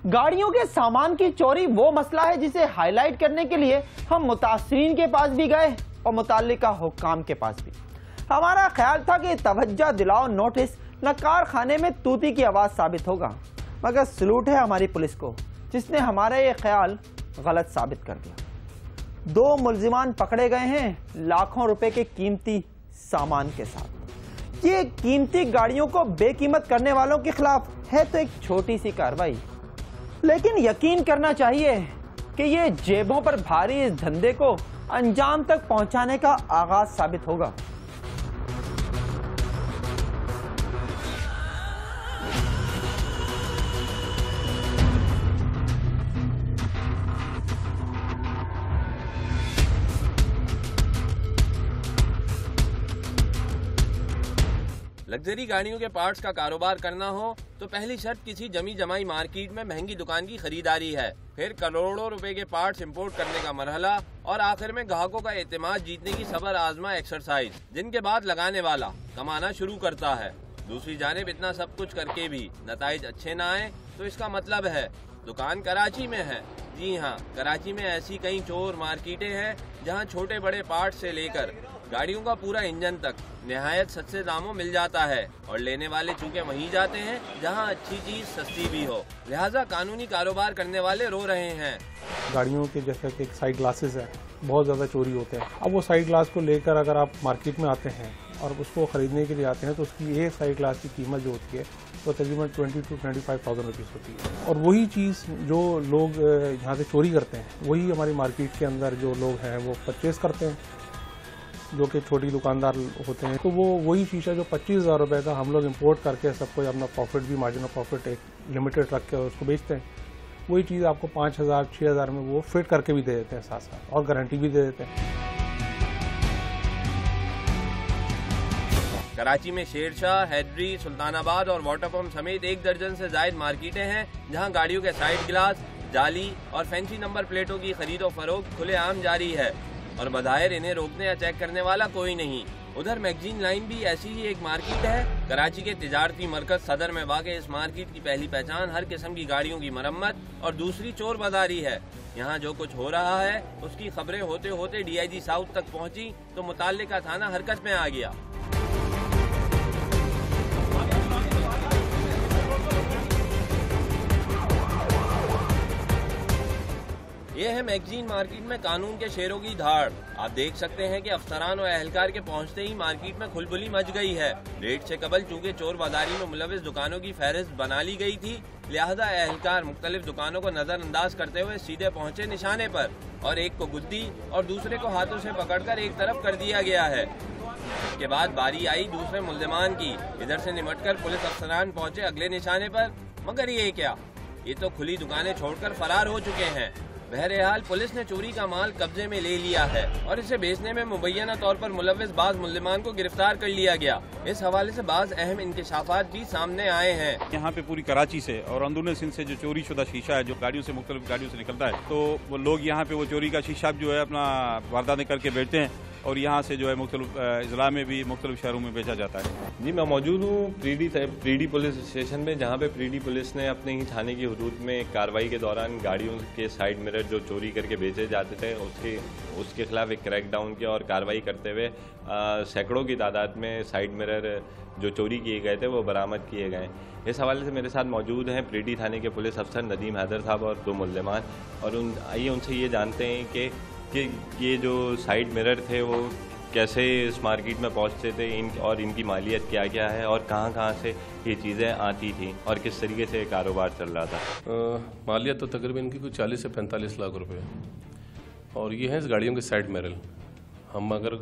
गाड़ियों के सामान की चोरी वो मसला है जिसे हाईलाइट करने के लिए हम मुतासरीन के पास भी गए और मुताल्लिका हुक्काम के पास भी। हमारा ख्याल था कि तवज्जो दिलाओ नोटिस न कारखाने में तूती की आवाज साबित होगा, मगर सलूट है हमारी पुलिस को जिसने हमारा ये ख्याल गलत साबित कर दिया। 2 मुल्जिमान पकड़े गए हैं लाखों रुपए के कीमती सामान के साथ। ये कीमती गाड़ियों को बेकीमत करने वालों के खिलाफ है तो एक छोटी सी कार्रवाई, लेकिन यकीन करना चाहिए कि ये जेबों पर भारी इस धंधे को अंजाम तक पहुंचाने का आगाज साबित होगा। लग्जरी गाड़ियों के पार्ट्स का कारोबार करना हो तो पहली शर्त किसी जमी जमाई मार्केट में महंगी दुकान की खरीदारी है, फिर करोड़ों रुपए के पार्ट्स इंपोर्ट करने का मरहला और आखिर में ग्राहकों का एतमाद जीतने की सबर आजमा एक्सरसाइज, जिनके बाद लगाने वाला कमाना शुरू करता है। दूसरी जानिब इतना सब कुछ करके भी नताइज अच्छे ना आए तो इसका मतलब है दुकान कराची में है। जी हाँ, कराची में ऐसी कई चोर मार्केटें हैं जहाँ छोटे बड़े पार्ट से लेकर गाड़ियों का पूरा इंजन तक निहायत सस्ते दामों मिल जाता है और लेने वाले चूंकि वहीं जाते हैं जहां अच्छी चीज सस्ती भी हो, लिहाजा कानूनी कारोबार करने वाले रो रहे हैं। गाड़ियों के जैसे कि साइड ग्लासेस है, बहुत ज़्यादा चोरी होते हैं। अब वो साइड ग्लास को लेकर अगर आप मार्केट में आते हैं और उसको ख़रीदने के लिए आते हैं तो उसकी एक साइड ग्लास की कीमत जो होती है वो तकरीबन 20,000 to 25,000 रुपीज़ होती है। और वही चीज़ जो लोग यहाँ से चोरी करते हैं वही हमारी मार्केट के अंदर जो लोग हैं वो परचेज़ करते हैं, जो कि छोटी दुकानदार होते हैं। तो वो वही शीशा जो 25,000 रुपये का हम लोग इंपोर्ट करके सबको अपना प्रॉफिट भी, मार्जिन ऑफ प्रॉफिट एक लिमिटेड रख के उसको बेचते हैं, वही चीज़ आपको 5,000 6,000 में वो फिट करके भी दे देते हैं साथ साथ, और गारंटी भी दे देते हैं। कराची में शेरशाह, हैदरी, सुल्तानाबाद और वाटरपम्प समेत 1 दर्जन से जायद मार्केटें हैं जहां गाड़ियों के साइड ग्लास, जाली और फैंसी नंबर प्लेटों की खरीदो फरोख्त खुलेआम जारी है और बज़ाहिर इन्हें रोकने या चेक करने वाला कोई नहीं। उधर मैगजीन लाइन भी ऐसी ही एक मार्केट है। कराची के तिजारती मरकज सदर में वाक़े इस मार्केट की पहली पहचान हर किस्म की गाड़ियों की मरम्मत और दूसरी चोर बाजारी है। यहाँ जो कुछ हो रहा है उसकी खबरें होते होते DIG साउथ तक पहुँची तो मुताल्लिका थाना हरकत में आ गया। ये है मैगजीन मार्केट में कानून के शेरों की धाड़। आप देख सकते हैं कि अफसरान और अहलकार के पहुंचते ही मार्केट में खुलबुली मच गई है। रेट से कबल चूंकि चोर बाजारी में मुलविस दुकानों की फहरिस्त बना ली गई थी, लिहाजा अहलकार मुख्तलिफ दुकानों को नजरअंदाज करते हुए सीधे पहुंचे निशाने पर और एक को गुद्दी और दूसरे को हाथों से पकड़कर एक तरफ कर दिया गया है। इसके बाद बारी आई दूसरे मुल्जिमान की। इधर से निमटकर पुलिस अफसरान पहुंचे अगले निशाने पर, मगर ये क्या, ये तो खुली दुकानें छोड़कर फरार हो चुके हैं। बहरहाल पुलिस ने चोरी का माल कब्जे में ले लिया है और इसे बेचने में मुबैना तौर पर मुलविस बाज मुल्जिमान को गिरफ्तार कर लिया गया। इस हवाले से बाज अहम इंकशाफात भी सामने आए हैं। यहाँ पे पूरी कराची से और अंदरूनी सिंध से जो चोरी शुदा शीशा है जो गाड़ियों से मुख्तलिफ गाड़ियों से निकलता है, तो वो लोग यहाँ पे वो चोरी का शीशा जो है अपना वारदातें करके बेचते हैं और यहाँ से जो है मुख्तलिफ अजला में भी मुख्तलिफ शहरों में बेचा जाता है। जी, मैं मौजूद हूँ प्रीडी पुलिस स्टेशन में, जहाँ पे प्रीडी पुलिस ने अपने ही थाने की हुदूद में कार्रवाई के दौरान गाड़ियों के साइड मिरर जो चोरी करके बेचे जाते थे उसके खिलाफ एक क्रैकडाउन किया और कार्रवाई करते हुए सैकड़ों की तादाद में साइड मिरर जो चोरी किए गए थे वो बरामद किए गए। इस हवाले से मेरे साथ मौजूद हैं प्रीडी थाने के पुलिस अफसर नदीम हैदर साहब और 2 मुल्जिमान, और आइए उनसे ये जानते हैं कि ये जो साइड मिरर थे वो कैसे इस मार्केट में पहुंचते थे और इनकी मालियत क्या क्या है और कहां से ये चीज़ें आती थी और किस तरीके से कारोबार चल रहा था। मालियत तो तकरीबन इनकी कुछ 40 से 45 लाख रुपए और ये है इस गाड़ियों के साइड मिरर। हम अगर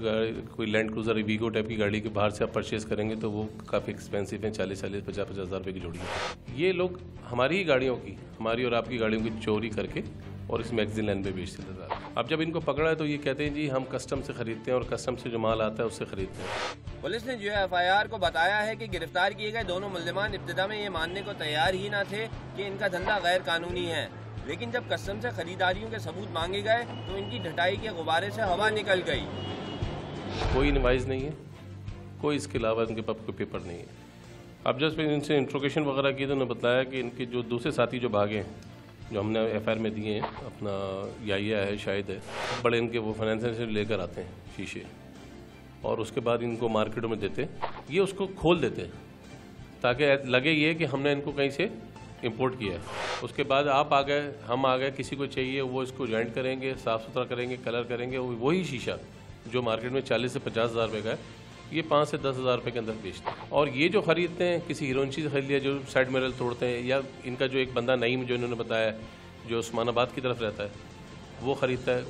कोई लैंड क्रूजर वीगो टाइप की गाड़ी के बाहर से आप परचेज़ करेंगे तो वो काफ़ी एक्सपेंसिव है, 40-50 हज़ार रुपये की जोड़ी है। ये लोग हमारी ही गाड़ियों की, हमारी और आपकी गाड़ियों की चोरी करके और इस मैगजीन लाइन पे बेचते थे। अब जब इनको पकड़ा है तो ये कहते हैं जी हम कस्टम से खरीदते हैं और कस्टम से जो माल आता है उससे खरीदते हैं। पुलिस ने जो FIR को बताया है कि गिरफ्तार किए गए दोनों मुल्जिमान इब्तिदा में ये मानने को तैयार ही न थे कि इनका धंधा गैर कानूनी है, लेकिन जब कस्टम से खरीदारियों के सबूत मांगे गए तो इनकी ढटाई के गुब्बारे से हवा निकल गई। कोई इनवाइस नहीं है, कोई इसके अलावा इनके पास कोई पेपर नहीं है। अब जब इनसे इंट्रोगेशन वगैरह की तो उन्होंने बताया कि इनके जो दूसरे साथी जो भागे हैं जो हमने FIR में दिए हैं, अपना याहिया है, शाहिद है, बड़े इनके वो फाइनेंसर से लेकर आते हैं शीशे, और उसके बाद इनको मार्केटों में देते, ये उसको खोल देते हैं ताकि लगे ये कि हमने इनको कहीं से इंपोर्ट किया है। उसके बाद आप आ गए, हम आ गए, किसी को चाहिए वो इसको जॉइंट करेंगे, साफ़ सुथरा करेंगे, कलर करेंगे, वही शीशा जो मार्केट में 40 से 50 हज़ार रुपये का है, ये 5 से 10 हज़ार रुपये के अंदर बेचते हैं। और ये जो ख़रीदते हैं, किसी हीरोइंची से खरीद लिया जो साइड मिरर तोड़ते हैं, या इनका जो एक बंदा नईम जो इन्होंने बताया जो उस्मानाबाद की तरफ रहता है, वो ख़रीदता है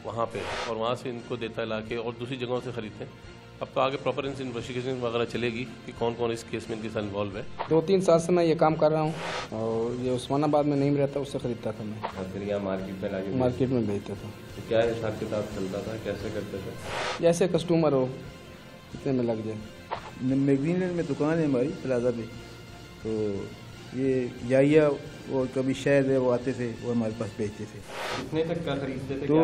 वहाँ पे और वहाँ से इनको देता है लाके, और दूसरी जगहों से ख़रीदते हैं। अब तो आगे प्रॉपर इन्वेस्टिगेशन वगैरह चलेगी कि कौन कौन इस केस में इनके साथ इन्वॉल्व है। 2-3 साल से मैं ये काम कर रहा हूँ, और ये उस्मानाबाद में नहीं रहता, उससे ख़रीदता था मैं। फिर यहाँ मार्केट में बेचता था। तो क्या हिसाब किताब चलता था, कैसे करते थे? जैसे कस्टमर हो कितने में लग जाए। मैगजीन में दुकान है हमारी प्लाजा पे, तो ये याहिया और कभी शायद है वो आते थे, वो हमारे पास बेचते थे। कितने तक का खरीदते थे? तो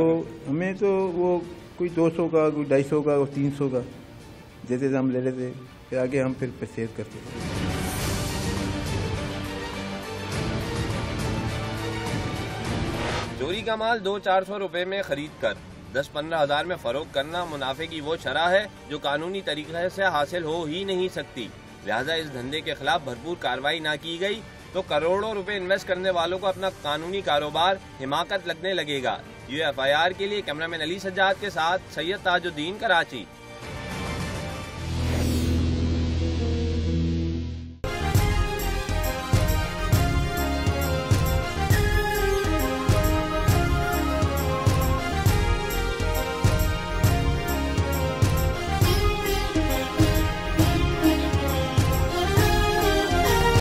हमें तो वो कोई 200 का, कोई 250 का, और 300 का देते थे, हम ले लेते, फिर आगे हम फिर परचेज करते थे। चोरी का माल 200-400 रुपए में खरीद कर 10-15 हज़ार में फरोख्त करना मुनाफे की वो शरह है जो कानूनी तरीके से हासिल हो ही नहीं सकती। लिहाजा इस धंधे के खिलाफ भरपूर कार्रवाई ना की गई तो करोड़ों रुपए इन्वेस्ट करने वालों को अपना कानूनी कारोबार हिमाकत लगने लगेगा। UFIR के लिए कैमरामैन अली सज्जाद के साथ सैयद ताजुद्दीन, कराची।